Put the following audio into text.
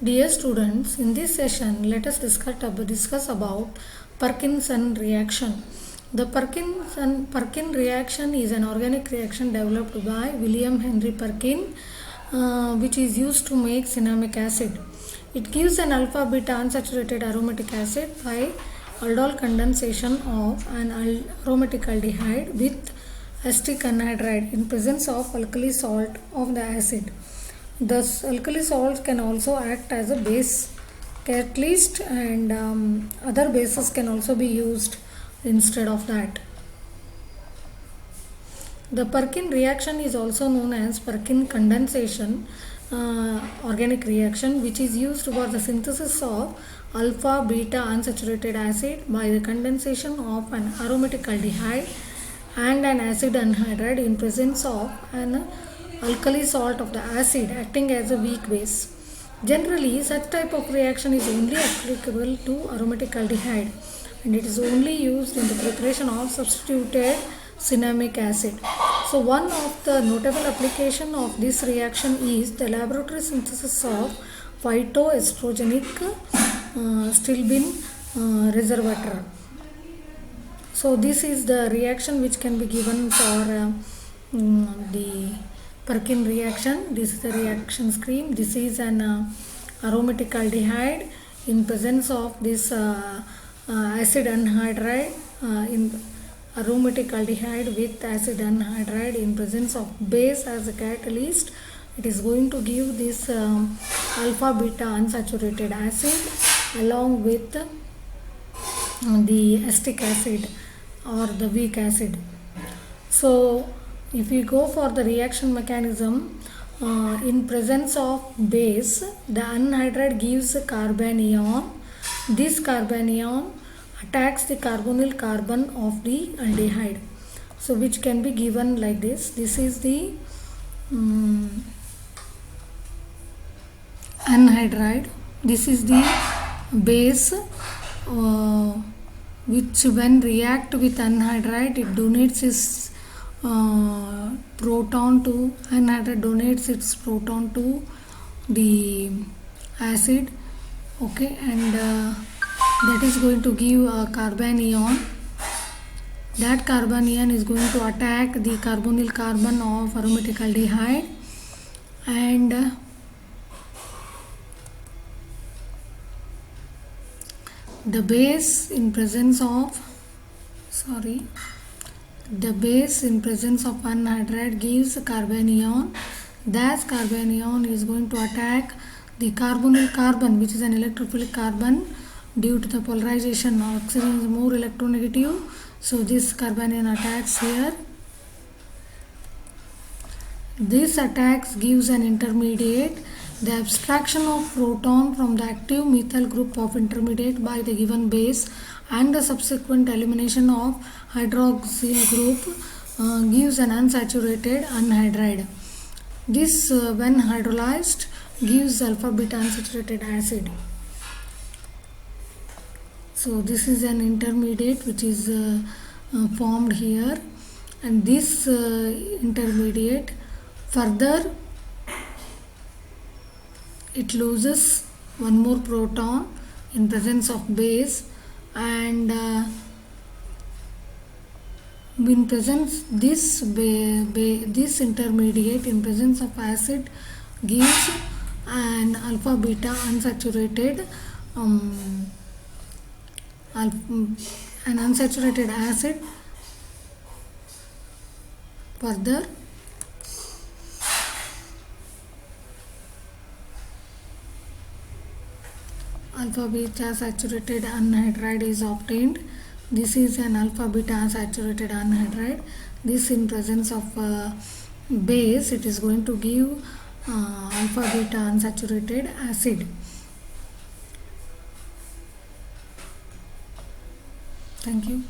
Dear students, in this session, let us discuss about Parkinson reaction. The Perkin reaction is an organic reaction developed by William Henry Perkin, which is used to make cinnamic acid. It gives an alpha beta unsaturated aromatic acid by aldol condensation of an aromatic aldehyde with acetic anhydride in presence of alkali salt of the acid. Thus, alkali salts can also act as a base catalyst, and other bases can also be used instead of that. The Perkin reaction is also known as Perkin condensation organic reaction, which is used for the synthesis of alpha beta unsaturated acid by the condensation of an aromatic aldehyde and an acid anhydride in presence of an alkali salt of the acid acting as a weak base. Generally, such type of reaction is only applicable to aromatic aldehyde, and it is only used in the preparation of substituted cinnamic acid. So one of the notable application of this reaction is the laboratory synthesis of phytoestrogenic stilbene resveratrol. So this is the reaction which can be given for the Perkin reaction. This is the reaction scheme. This is an aromatic aldehyde in presence of this acid anhydride in aromatic aldehyde with acid anhydride in presence of base as a catalyst. It is going to give this alpha beta unsaturated acid along with the acetic acid or the weak acid. So if we go for the reaction mechanism, in presence of base, the anhydride gives a carbanion. This carbanion attacks the carbonyl carbon of the aldehyde. So which can be given like this. This is the anhydride. This is the base which when react with anhydride, it donates its proton to anhydride donates its proton to the acid, okay, and that is going to give a carbanion. That carbanion is going to attack the carbonyl carbon of aromatic aldehyde, and the base in presence of anhydride gives a carbanion. That carbanion is going to attack the carbonyl carbon, which is an electrophilic carbon. Due to the polarization, oxygen is more electronegative, so this carbanion attacks here. This attacks gives an intermediate. The abstraction of proton from the active methyl group of intermediate by the given base and the subsequent elimination of hydroxyl group gives an unsaturated anhydride. This when hydrolyzed gives alpha beta unsaturated acid. So this is an intermediate which is formed here, and this intermediate further it loses one more proton in presence of base, and in presence this intermediate in presence of acid gives an alpha beta unsaturated an unsaturated acid. Further alpha beta saturated anhydride is obtained. This is an alpha beta saturated anhydride. This in presence of base, it is going to give alpha beta unsaturated acid. Thank you.